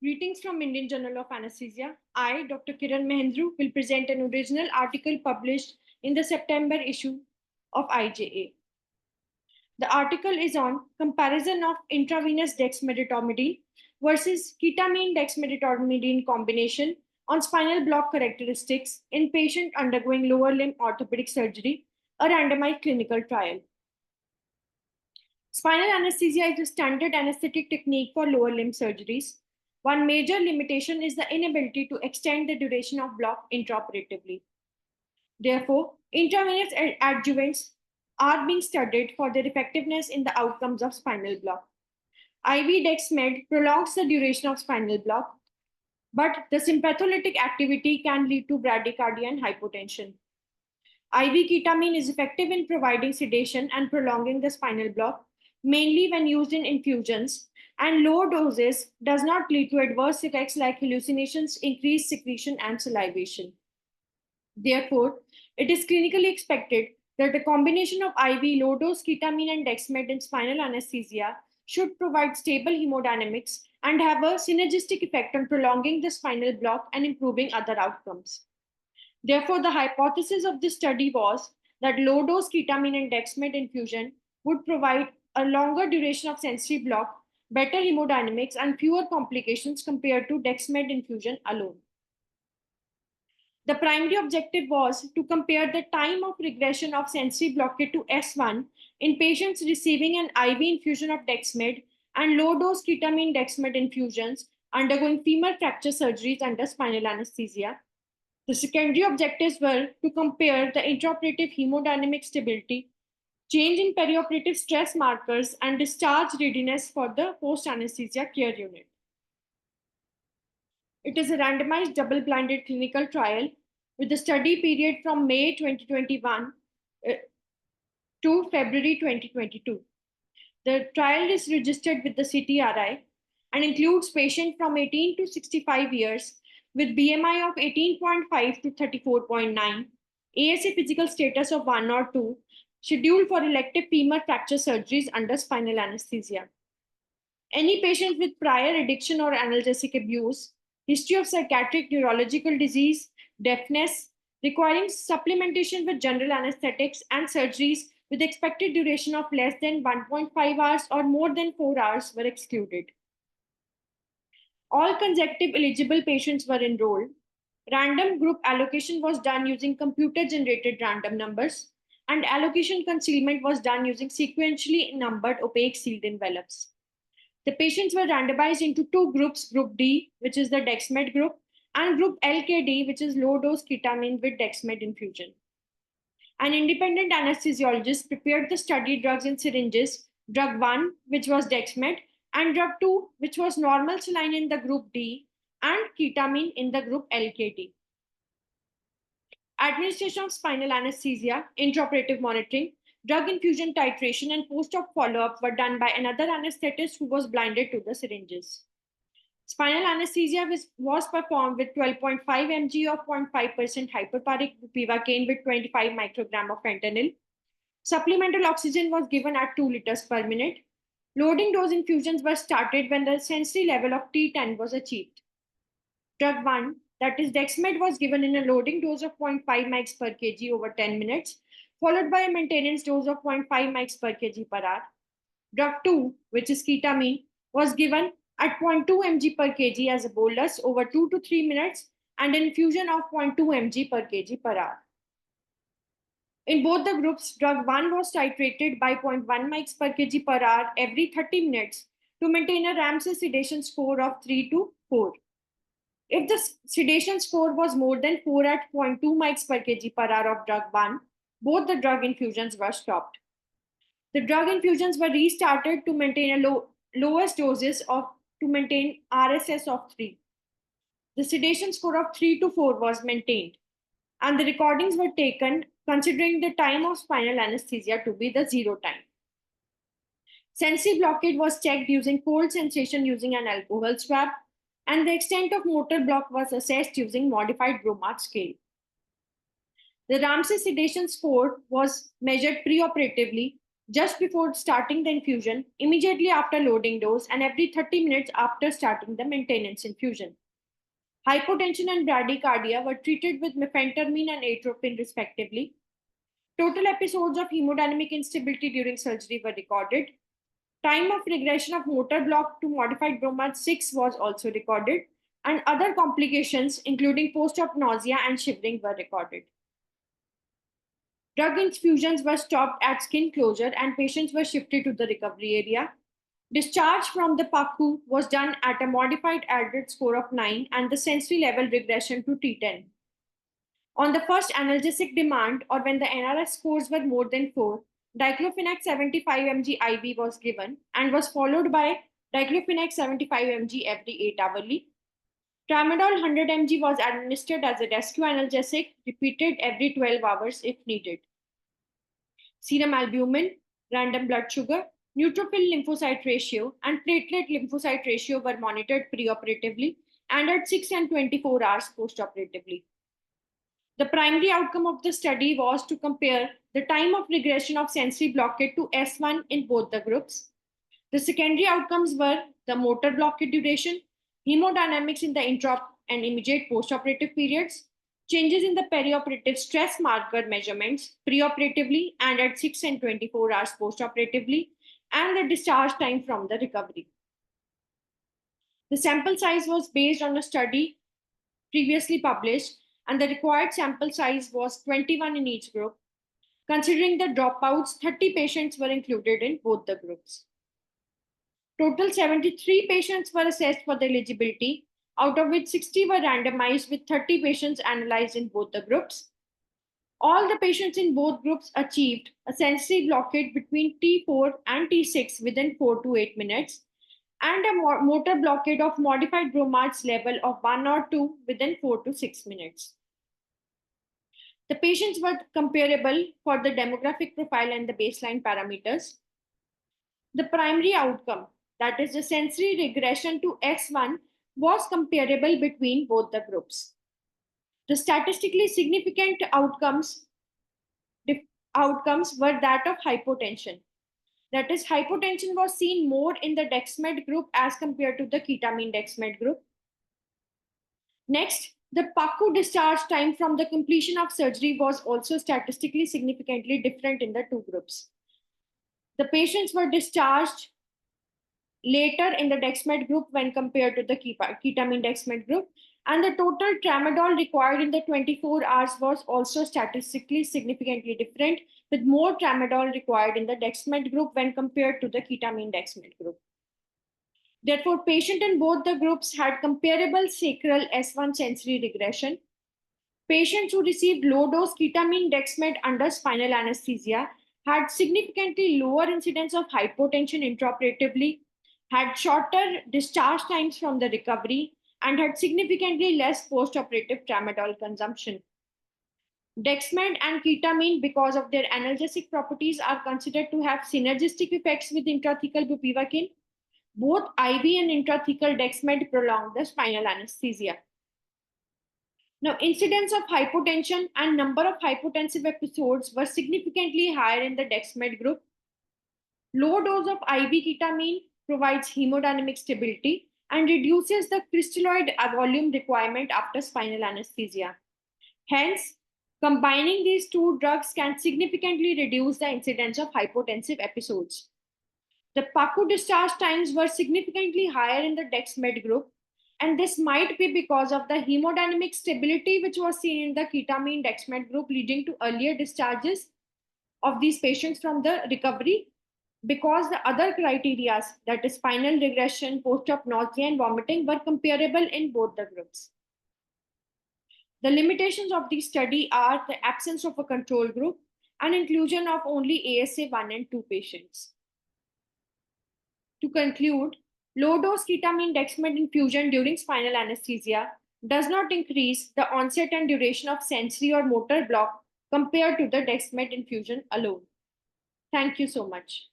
Greetings from Indian Journal of Anesthesia. I, Dr. Kiran Mahendru, will present an original article published in the September issue of IJA. The article is on comparison of intravenous dexmedetomidine versus ketamine dexmedetomidine combination on spinal block characteristics in patient undergoing lower limb orthopedic surgery, a randomized clinical trial. Spinal anesthesia is a standard anesthetic technique for lower limb surgeries. One major limitation is the inability to extend the duration of block intraoperatively. Therefore, intravenous adjuvants are being studied for their effectiveness in the outcomes of spinal block. IV dexmed prolongs the duration of spinal block, but the sympatholytic activity can lead to bradycardia and hypotension. IV ketamine is effective in providing sedation and prolonging the spinal block, mainly when used in infusions, and low doses does not lead to adverse effects like hallucinations, increased secretion, and salivation. Therefore, it is clinically expected that the combination of IV low-dose ketamine and dexmed in spinal anesthesia should provide stable hemodynamics and have a synergistic effect on prolonging the spinal block and improving other outcomes. Therefore, the hypothesis of this study was that low-dose ketamine and dexmed infusion would provide a longer duration of sensory block, better hemodynamics, and fewer complications compared to dexmed infusion alone. The primary objective was to compare the time of regression of sensory blockade to S1 in patients receiving an IV infusion of dexmed and low-dose ketamine dexmed infusions undergoing femur fracture surgeries under spinal anesthesia. The secondary objectives were to compare the intraoperative hemodynamic stability, change in perioperative stress markers, and discharge readiness for the post-anesthesia care unit. It is a randomized double-blinded clinical trial with the study period from May 2021 to February 2022. The trial is registered with the CTRI and includes patients from 18 to 65 years with BMI of 18.5 to 34.9, ASA physical status of 1 or 2, scheduled for elective femur fracture surgeries under spinal anesthesia. Any patient with prior addiction or analgesic abuse, history of psychiatric neurological disease, deafness, requiring supplementation with general anesthetics and surgeries with expected duration of less than 1.5 hours or more than 4 hours were excluded. All consecutive eligible patients were enrolled. Random group allocation was done using computer-generated random numbers, and allocation concealment was done using sequentially numbered opaque sealed envelopes. The patients were randomized into two groups, Group D, which is the dexmed group, and Group LKD, which is low-dose ketamine with dexmed infusion. An independent anesthesiologist prepared the study drugs in syringes, drug 1, which was dexmed, and drug 2, which was normal saline in the Group D, and ketamine in the Group LKD. Administration of spinal anesthesia, intraoperative monitoring, drug infusion titration, and post-op follow-up were done by another anesthetist who was blinded to the syringes. Spinal anesthesia was performed with 12.5 mg of 0.5% hyperbaric bupivacaine with 25 microgram of fentanyl. Supplemental oxygen was given at 2 liters per minute. Loading dose infusions were started when the sensory level of T10 was achieved. Drug 1, that is dexmed, was given in a loading dose of 0.5 mg per kg over 10 minutes, followed by a maintenance dose of 0.5 mg per kg per hour. Drug 2, which is ketamine, was given at 0.2 mg per kg as a bolus over 2 to 3 minutes and an infusion of 0.2 mg per kg per hour. In both the groups, drug 1 was titrated by 0.1 mg per kg per hour every 30 minutes to maintain a Ramsay sedation score of 3 to 4. If the sedation score was more than 4 at 0.2 mg per kg per hour of drug 1, both the drug infusions were stopped. The drug infusions were restarted to maintain a lowest doses to maintain RSS of 3. The sedation score of 3 to 4 was maintained, and the recordings were taken considering the time of spinal anesthesia to be the 0 time. Sensory blockade was checked using cold sensation using an alcohol swab, and the extent of motor block was assessed using modified Bromard scale. The Ramsay sedation score was measured preoperatively just before starting the infusion, immediately after loading dose, and every 30 minutes after starting the maintenance infusion. Hypotension and bradycardia were treated with mephentermine and atropine respectively. Total episodes of hemodynamic instability during surgery were recorded. Time of regression of motor block to modified bromide 6 was also recorded, and other complications, including post-op nausea and shivering, were recorded. Drug infusions were stopped at skin closure, and patients were shifted to the recovery area. Discharge from the PACU was done at a modified ADRED score of 9 and the sensory level regression to T10. On the first analgesic demand, or when the NRS scores were more than 4, diclofenac 75 mg IV was given and was followed by diclofenac 75 mg every 8 hourly. Tramadol 100 mg was administered as a rescue analgesic, repeated every 12 hours if needed. Serum albumin, random blood sugar, neutrophil lymphocyte ratio, and platelet lymphocyte ratio were monitored preoperatively and at 6 and 24 hours postoperatively. The primary outcome of the study was to compare the time of regression of sensory blockade to S1 in both the groups. The secondary outcomes were the motor blockade duration, hemodynamics in the intra and immediate postoperative periods, changes in the perioperative stress marker measurements preoperatively and at 6 and 24 hours postoperatively, and the discharge time from the recovery. The sample size was based on a study previously published, and the required sample size was 21 in each group. Considering the dropouts, 30 patients were included in both the groups. Total 73 patients were assessed for the eligibility, out of which 60 were randomized with 30 patients analyzed in both the groups. All the patients in both groups achieved a sensory blockade between T4 and T6 within 4 to 8 minutes, and a motor blockade of modified bromides level of 1 or 2 within 4 to 6 minutes. The patients were comparable for the demographic profile and the baseline parameters. The primary outcome, that is the sensory regression to S1, was comparable between both the groups. The statistically significant outcomes were that of hypotension. That is, hypotension was seen more in the dexmed group as compared to the ketamine dexmed group. Next, the PACU discharge time from the completion of surgery was also statistically significantly different in the two groups. The patients were discharged later in the dexmed group when compared to the ketamine dexmed group, and the total tramadol required in the 24 hours was also statistically significantly different, with more tramadol required in the dexmed group when compared to the ketamine dexmed group. Therefore, patients in both the groups had comparable sacral S1 sensory regression. Patients who received low-dose ketamine dexmed under spinal anesthesia had significantly lower incidence of hypotension intraoperatively, had shorter discharge times from the recovery, and had significantly less postoperative tramadol consumption. Dexmed and ketamine, because of their analgesic properties, are considered to have synergistic effects with intrathecal bupivacaine. Both IV and intrathecal dexmed prolong the spinal anesthesia. Now, incidence of hypotension and number of hypotensive episodes were significantly higher in the dexmed group. Low dose of IV ketamine provides hemodynamic stability and reduces the crystalloid volume requirement after spinal anesthesia. Hence, combining these two drugs can significantly reduce the incidence of hypotensive episodes. The PACU discharge times were significantly higher in the dexmed group, and this might be because of the hemodynamic stability which was seen in the ketamine dexmed group, leading to earlier discharges of these patients from the recovery, because the other criteria, that is spinal regression, post-op nausea and vomiting, were comparable in both the groups. The limitations of the study are the absence of a control group and inclusion of only ASA 1 and 2 patients. To conclude, low-dose ketamine dexmed infusion during spinal anesthesia does not increase the onset and duration of sensory or motor block compared to the dexmed infusion alone. Thank you so much.